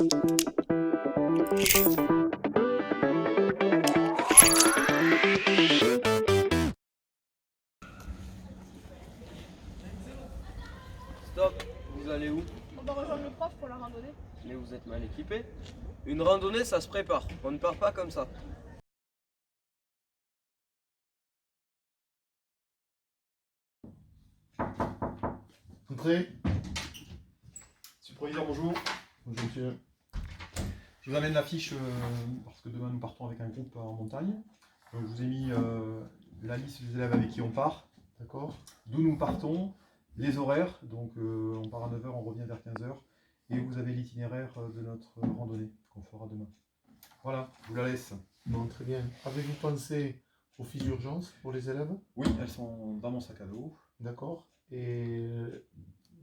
Stop, vous allez où? On va rejoindre le prof pour la randonnée. Mais vous êtes mal équipé. Une randonnée, ça se prépare. On ne part pas comme ça. Entrez. Monsieur le proviseur, bonjour. Bonjour monsieur. Je vous amène l'affiche parce que demain nous partons avec un groupe en montagne. Donc, je vous ai mis la liste des élèves avec qui on part, d'accord? D'où nous partons, les horaires, donc on part à 9 h, on revient vers 15 h. Et vous avez l'itinéraire de notre randonnée qu'on fera demain. Voilà, je vous la laisse. Bon, très bien. Avez-vous pensé aux fiches d'urgence pour les élèves? Oui, elles sont dans mon sac à dos. D'accord. Et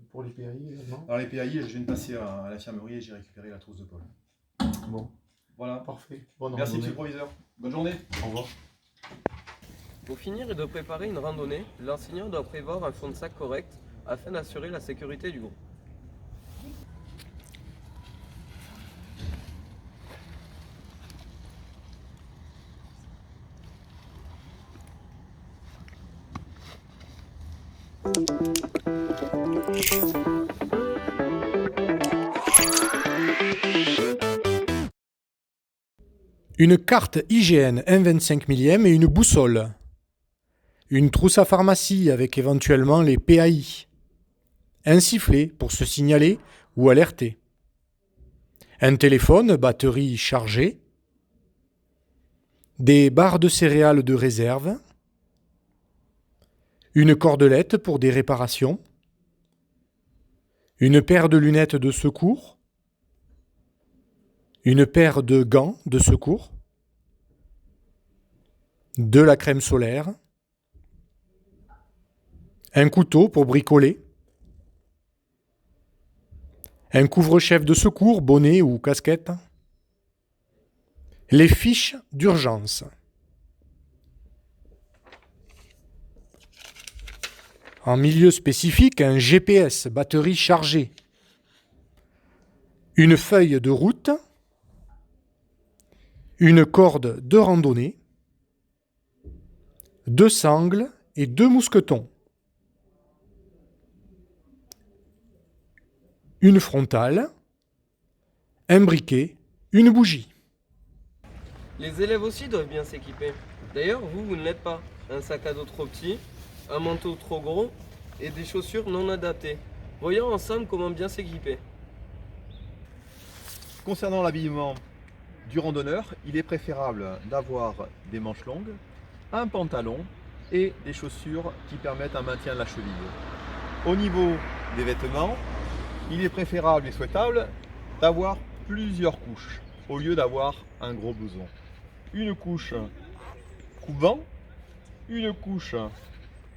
pour les PAI également? Alors les PAI, je viens de passer à l'infirmerie et j'ai récupéré la trousse de Paul. Bon, Voilà. parfait. Bonne Merci randonnée. monsieur le proviseur. Bonne journée. Au revoir. Pour finir et de préparer une randonnée, l'enseignant doit prévoir un fond de sac correct afin d'assurer la sécurité du groupe. Une carte IGN 1/25 millième et une boussole. Une trousse à pharmacie avec éventuellement les PAI. Un sifflet pour se signaler ou alerter. Un téléphone, batterie chargée. Des barres de céréales de réserve. Une cordelette pour des réparations. Une paire de lunettes de secours. Une paire de gants de secours. De la crème solaire. Un couteau pour bricoler. Un couvre-chef de secours, bonnet ou casquette. Les fiches d'urgence. En milieu spécifique, un GPS, batterie chargée. Une feuille de route. Une corde de randonnée. 2 sangles et 2 mousquetons. Une frontale. Un briquet. Une bougie. Les élèves aussi doivent bien s'équiper. D'ailleurs, vous ne l'êtes pas. Un sac à dos trop petit, un manteau trop gros et des chaussures non adaptées. Voyons ensemble comment bien s'équiper. Concernant l'habillement du randonneur, il est préférable d'avoir des manches longues, un pantalon et des chaussures qui permettent un maintien de la cheville. Au niveau des vêtements, il est préférable et souhaitable d'avoir plusieurs couches au lieu d'avoir un gros blouson. Une couche coupe-vent, une couche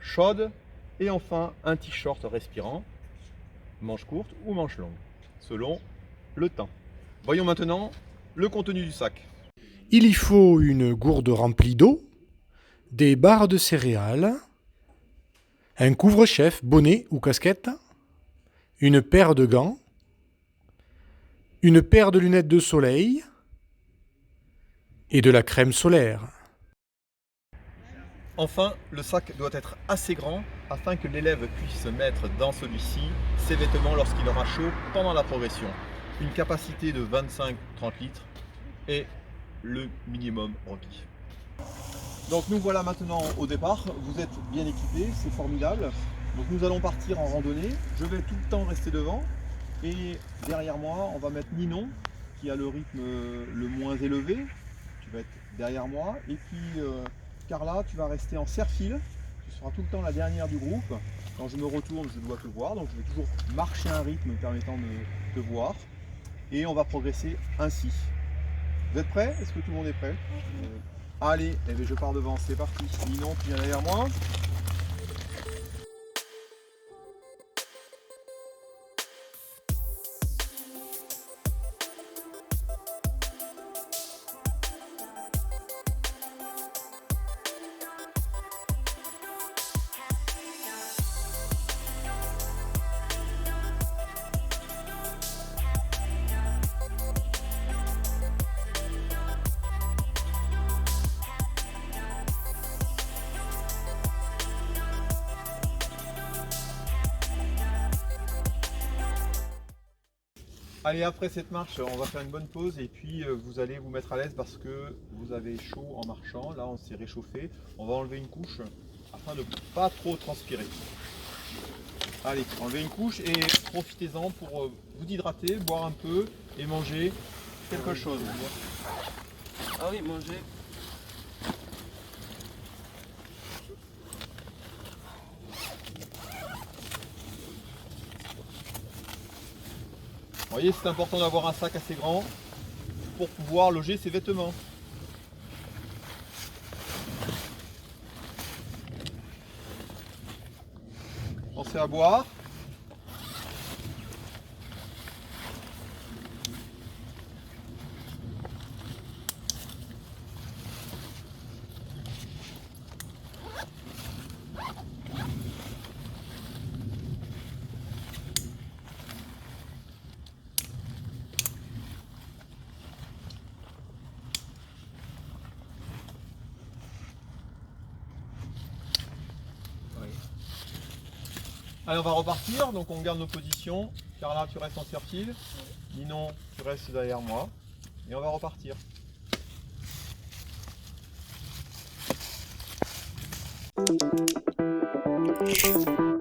chaude et enfin un t-shirt respirant, manches courtes ou manches longues, selon le temps. Voyons maintenant le contenu du sac. Il y faut une gourde remplie d'eau, des barres de céréales, un couvre-chef, bonnet ou casquette, une paire de gants, une paire de lunettes de soleil et de la crème solaire. Enfin, le sac doit être assez grand afin que l'élève puisse mettre dans celui-ci ses vêtements lorsqu'il aura chaud pendant la progression. Une capacité de 25-30 litres est le minimum requis. Donc nous voilà maintenant au départ, vous êtes bien équipés, c'est formidable. Donc nous allons partir en randonnée, je vais tout le temps rester devant et derrière moi on va mettre Ninon qui a le rythme le moins élevé, tu vas être derrière moi et puis Carla tu vas rester en serre-file, tu seras tout le temps la dernière du groupe. Quand je me retourne je dois te voir, donc je vais toujours marcher un rythme permettant de te voir et on va progresser ainsi. Vous êtes prêts? Est-ce que tout le monde est prêt? Allez, eh bien, je pars devant, c'est parti. Ninon, tu viens derrière moi. Allez, après cette marche, on va faire une bonne pause et puis vous allez vous mettre à l'aise parce que vous avez chaud en marchant. Là, on s'est réchauffé. On va enlever une couche afin de ne pas trop transpirer. Allez, enlevez une couche et profitez-en pour vous hydrater, boire un peu et manger quelque chose. Ah oui, manger. Vous voyez, c'est important d'avoir un sac assez grand pour pouvoir loger ses vêtements. Pensez à boire. Allez, on va repartir, donc on garde nos positions. Carla, tu restes en certile. Ninon, tu restes derrière moi. Et on va repartir. Thank you.